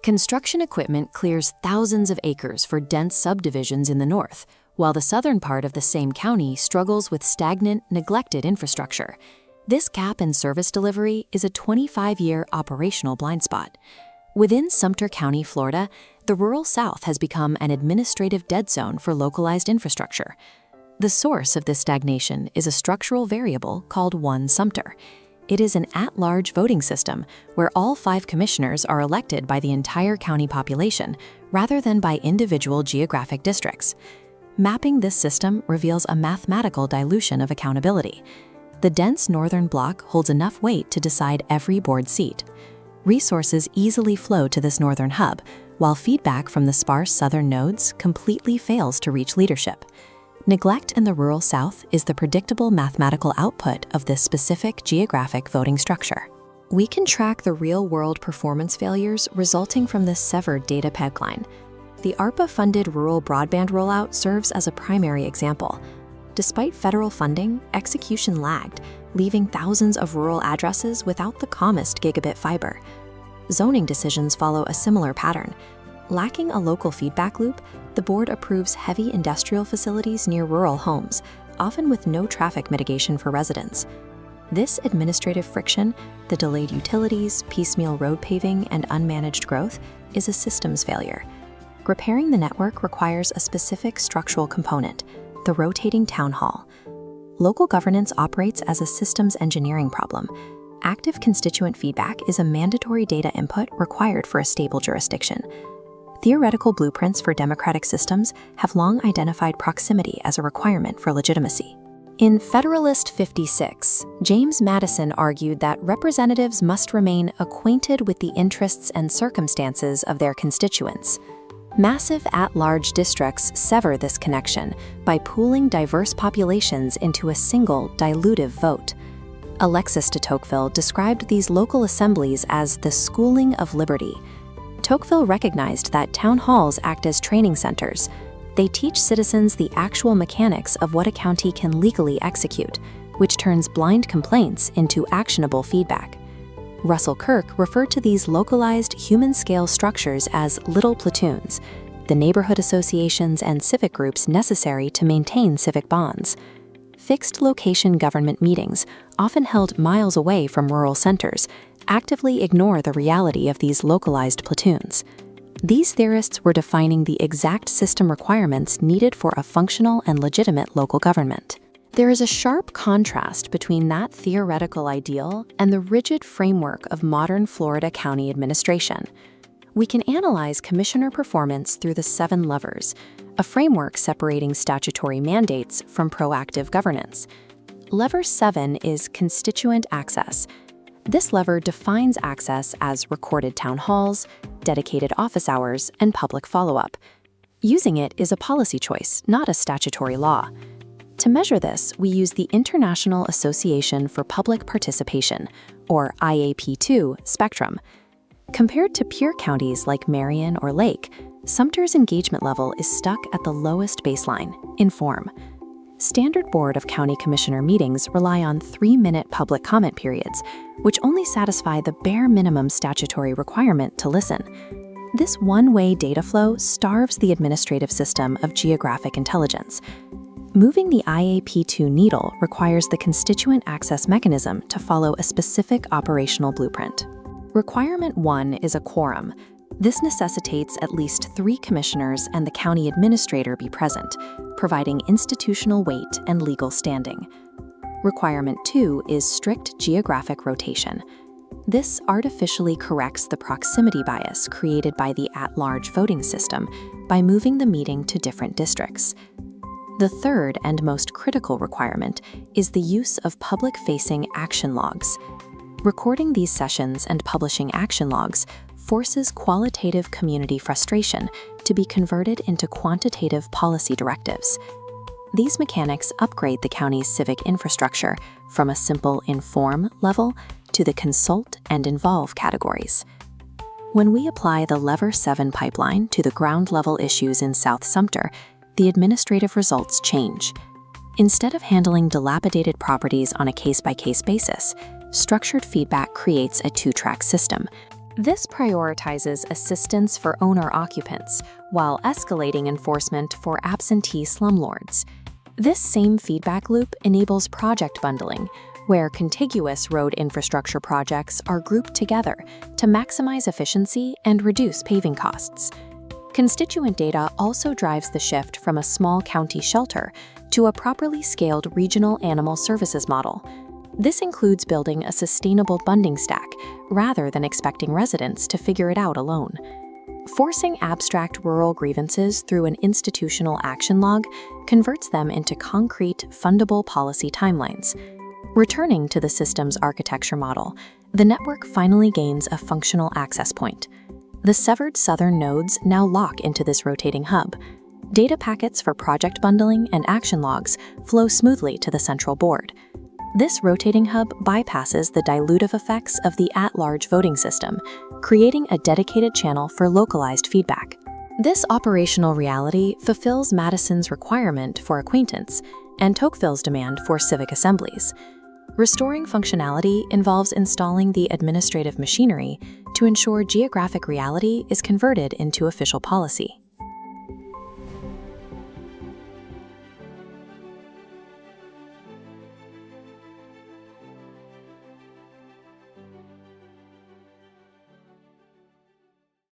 Construction equipment clears thousands of acres for dense subdivisions in the north, while the southern part of the same county struggles with stagnant, neglected infrastructure. This gap in service delivery is a 25-year operational blind spot. Within Sumter County, Florida, the rural South has become an administrative dead zone for localized infrastructure. The source of this stagnation is a structural variable called Sumter. It is an at-large voting system where all 5 commissioners are elected by the entire county population rather than by individual geographic districts. Mapping this system reveals a mathematical dilution of accountability. The dense northern block holds enough weight to decide every board seat. Resources easily flow to this northern hub, while feedback from the sparse southern nodes completely fails to reach leadership. Neglect in the rural South is the predictable mathematical output of this specific geographic voting structure. We can track the real-world performance failures resulting from this severed data pipeline. The ARPA-funded rural broadband rollout serves as a primary example. Despite federal funding, execution lagged, leaving thousands of rural addresses without the calmest gigabit fiber. Zoning decisions follow a similar pattern. Lacking a local feedback loop, the board approves heavy industrial facilities near rural homes, often with no traffic mitigation for residents. This administrative friction, the delayed utilities, piecemeal road paving, and unmanaged growth, is a systems failure. Repairing the network requires a specific structural component, the rotating town hall. Local governance operates as a systems engineering problem. Active constituent feedback is a mandatory data input required for a stable jurisdiction. Theoretical blueprints for democratic systems have long identified proximity as a requirement for legitimacy. In Federalist 56, James Madison argued that representatives must remain acquainted with the interests and circumstances of their constituents. Massive at-large districts sever this connection by pooling diverse populations into a single, dilutive vote. Alexis de Tocqueville described these local assemblies as the schooling of liberty. Tocqueville recognized that town halls act as training centers. They teach citizens the actual mechanics of what a county can legally execute, which turns blind complaints into actionable feedback. Russell Kirk referred to these localized human-scale structures as little platoons, the neighborhood associations and civic groups necessary to maintain civic bonds. Fixed location government meetings, often held miles away from rural centers, actively ignore the reality of these localized platoons. These theorists were defining the exact system requirements needed for a functional and legitimate local government. There is a sharp contrast between that theoretical ideal and the rigid framework of modern Florida county administration. We can analyze commissioner performance through the 7 levers, a framework separating statutory mandates from proactive governance. Lever 7 is constituent access. This lever defines access as recorded town halls, dedicated office hours, and public follow-up. Using it is a policy choice, not a statutory law. To measure this, we use the International Association for Public Participation, or IAP2, spectrum. Compared to peer counties like Marion or Lake, Sumter's engagement level is stuck at the lowest baseline, inform. Standard Board of County Commissioner meetings rely on 3-minute public comment periods, which only satisfy the bare minimum statutory requirement to listen. This one-way data flow starves the administrative system of geographic intelligence. Moving the IAP2 needle requires the constituent access mechanism to follow a specific operational blueprint. Requirement 1 is a quorum. This necessitates at least 3 commissioners and the county administrator be present, providing institutional weight and legal standing. Requirement 2 is strict geographic rotation. This artificially corrects the proximity bias created by the at-large voting system by moving the meeting to different districts. The third and most critical requirement is the use of public-facing action logs. Recording these sessions and publishing action logs forces qualitative community frustration to be converted into quantitative policy directives. These mechanics upgrade the county's civic infrastructure from a simple inform level to the consult and involve categories. When we apply the Lever 7 pipeline to the ground-level issues in South Sumter, the administrative results change. Instead of handling dilapidated properties on a case-by-case basis, structured feedback creates a 2-track system. This prioritizes assistance for owner-occupants while escalating enforcement for absentee slumlords. This same feedback loop enables project bundling, where contiguous road infrastructure projects are grouped together to maximize efficiency and reduce paving costs. Constituent data also drives the shift from a small county shelter to a properly scaled regional animal services model. This includes building a sustainable bunding stack rather than expecting residents to figure it out alone. Forcing abstract rural grievances through an institutional action log converts them into concrete, fundable policy timelines. Returning to the system's architecture model, the network finally gains a functional access point. The severed southern nodes now lock into this rotating hub. Data packets for project bundling and action logs flow smoothly to the central board. This rotating hub bypasses the dilutive effects of the at-large voting system, creating a dedicated channel for localized feedback. This operational reality fulfills Madison's requirement for acquaintance and Tocqueville's demand for civic assemblies. Restoring functionality involves installing the administrative machinery to ensure geographic reality is converted into official policy.